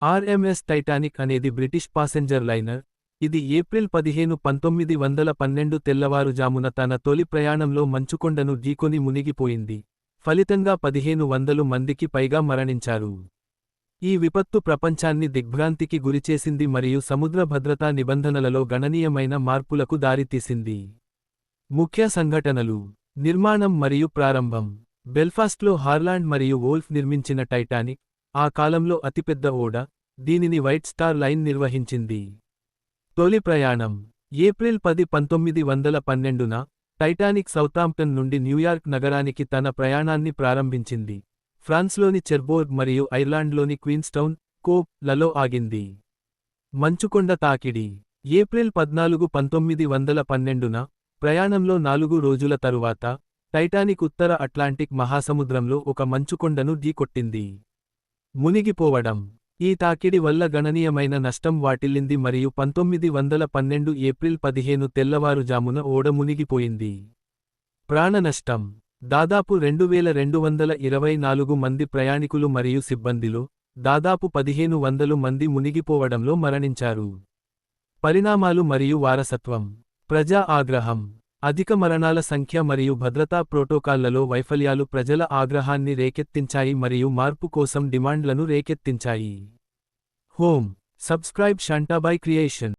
RMS Titanic అనేది British passenger liner. ఇది April 15, 1912 తెల్లవారుజామున తన తొలి ప్రయాణంలో మంచుకొండను ఢీకొని మునిగిపోయింది. ఫలితంగా 1500 మందికి పైగా మరణించారు. ఈ విపత్తు ప్రపంచాన్ని దిగ్భ్రాంతికి గురిచేసింది మరియు సముద్ర భద్రతా నిబంధనలలో గణనీయమైన మార్పులకు దారితీసింది. ముఖ్య సంఘటనలు: నిర్మాణం మరియు ప్రారంభం. బెల్ఫాస్ట్లో హార్లాండ్ మరియు వోల్ఫ్ నిర్మించిన టైటానిక్, ఆ కాలంలో అతిపెద్ద ఓడ, దీనిని వైట్ స్టార్ లైన్ నిర్వహించింది. తొలి ప్రయాణం ఏప్రిల్ 10, 1912న టైటానిక్ సౌతాంప్టన్ నుండి న్యూయార్క్ నగరానికి తన ప్రయాణాన్ని ప్రారంభించింది. ఫ్రాన్స్లోని చెర్బోర్గ్ మరియు ఐర్లాండ్లోని క్వీన్స్టౌన్, కోప్ లలో ఆగింది. మంచుకొండ తాకిడి ఏప్రిల్ 14, 1912న ప్రయాణంలో 4 రోజుల తరువాత, టైటానిక్ ఉత్తర అట్లాంటిక్ మహాసముద్రంలో ఒక మంచుకొండను ఢీకొట్టింది. మునిగిపోవడం ఈ తాకిడి వల్ల గణనీయమైన నష్టం వాటిల్లింది మరియు 1912 ఏప్రిల్ 15 తెల్లవారుజామున ఓడ మునిగిపోయింది. ప్రాణనష్టం దాదాపు 2224 మంది ప్రయాణికులు మరియు సిబ్బందిలో, దాదాపు 1500 మంది మునిగిపోవడంలో మరణించారు. పరిణామాలు మరియు వారసత్వం. ప్రజా ఆగ్రహం. అధిక మరణాల సంఖ్య మరియు భద్రతా ప్రోటోకాల్లలో వైఫల్యాలు ప్రజల ఆగ్రహాన్ని రేకెత్తించాయి మరియు మార్పు కోసం డిమాండ్లను రేకెత్తించాయి. హోమ్. సబ్స్క్రైబ్ షాంటాబాయ్ క్రియేషన్.